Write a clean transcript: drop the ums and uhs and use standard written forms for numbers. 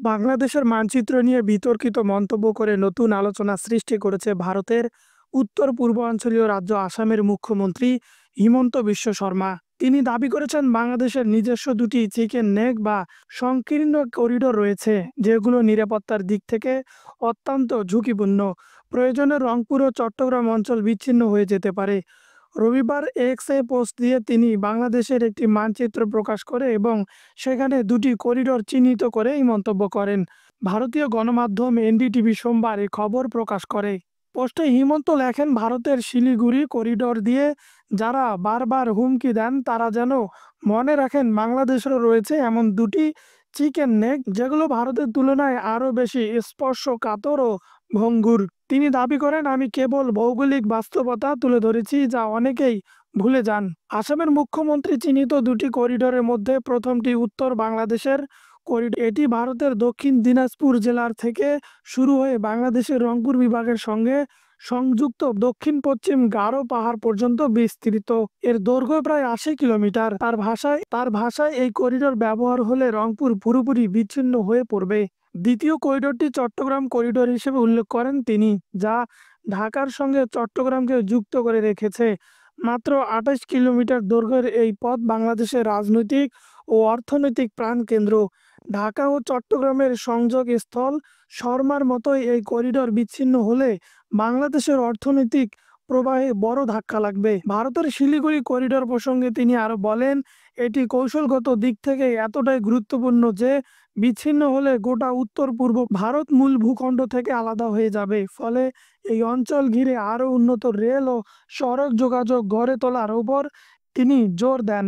বাংলাদেশের মানচিত্র নিয়ে বিতর্কিত মন্তব্য করে নতুন আলোচনা সৃষ্টি করেছে ভারতের উত্তর পূর্বাঞ্চলীয় রাজ্য আসামের মুখ্যমন্ত্রী হিমন্ত বিশ্ব শর্মা। তিনি দাবি করেছেন বাংলাদেশের নিজস্ব দুটি চিকেন নেক বা সংকীর্ণ করিডোর রয়েছে, যেগুলো নিরাপত্তার দিক থেকে অত্যন্ত ঝুঁকিপূর্ণ। প্রয়োজনে রংপুর ও চট্টগ্রাম অঞ্চল বিচ্ছিন্ন হয়ে যেতে পারে। রবিবার এক্সে পোস্ট দিয়ে তিনি বাংলাদেশের একটি মানচিত্র প্রকাশ করে এবং সেখানে দুটি করিডোর চিহ্নিত করে এই মন্তব্য করেন। ভারতীয় গণমাধ্যম এনডিটিভি সোমবার এই খবর প্রকাশ করে। পোস্টে হিমন্ত লেখেন, ভারতের শিলিগুড়ি করিডোর দিয়ে যারা বারবার হুমকি দেন তারা যেন মনে রাখেন বাংলাদেশেরও রয়েছে এমন দুটি চিকেন নেক, যেগুলো ভারতের তুলনায় আরও বেশি স্পর্শকাতর ও ভঙ্গুর। তিনি দাবি করেন, আমি কেবল ভৌগোলিক বাস্তবতা তুলে ধরেছি যা অনেকেই ভুলে যান। আসামের মুখ্যমন্ত্রী চিহ্নিত দুটি করিডোরের মধ্যে প্রথমটি উত্তর বাংলাদেশের করিডোর। এটি ভারতের দক্ষিণ দিনাজপুর জেলার থেকে শুরু হয়ে বাংলাদেশের রংপুর বিভাগের সঙ্গে সংযুক্ত দক্ষিণ পশ্চিম গারো পাহাড় পর্যন্ত বিস্তৃত। এর দৈর্ঘ্য প্রায় ৮০ কিলোমিটার। তার ভাষায় এই করিডোর ব্যবহার হলে রংপুর পুরোপুরি বিচ্ছিন্ন হয়ে পড়বে। দ্বিতীয় করিডোরটি চট্টগ্রাম করিডোর হিসেবে উল্লেখ করেন তিনি, যা ঢাকার সঙ্গে চট্টগ্রামকে যুক্ত করে রেখেছে। মাত্র ২৮ কিলোমিটার দৈর্ঘ্যের এই পথ বাংলাদেশের রাজনৈতিক ও অর্থনৈতিক প্রাণকেন্দ্র। ঢাকা ও চট্টগ্রামের সংযোগ স্থল। শর্মার মতোই এই করিডোর বিচ্ছিন্ন হলে বাংলাদেশের অর্থনৈতিক প্রবাহে বড় ধাক্কা লাগবে। ভারতের শিলিগুড়ি করিডোর প্রসঙ্গে তিনি আরো বলেন, এটি কৌশলগত দিক থেকে এতটাই গুরুত্বপূর্ণ যে বিচ্ছিন্ন হলে গোটা উত্তর পূর্ব ভারত মূল ভূখণ্ড থেকে আলাদা হয়ে যাবে। ফলে এই অঞ্চল ঘিরে আরও উন্নত রেল ও সড়ক যোগাযোগ গড়ে তোলার উপর তিনি জোর দেন।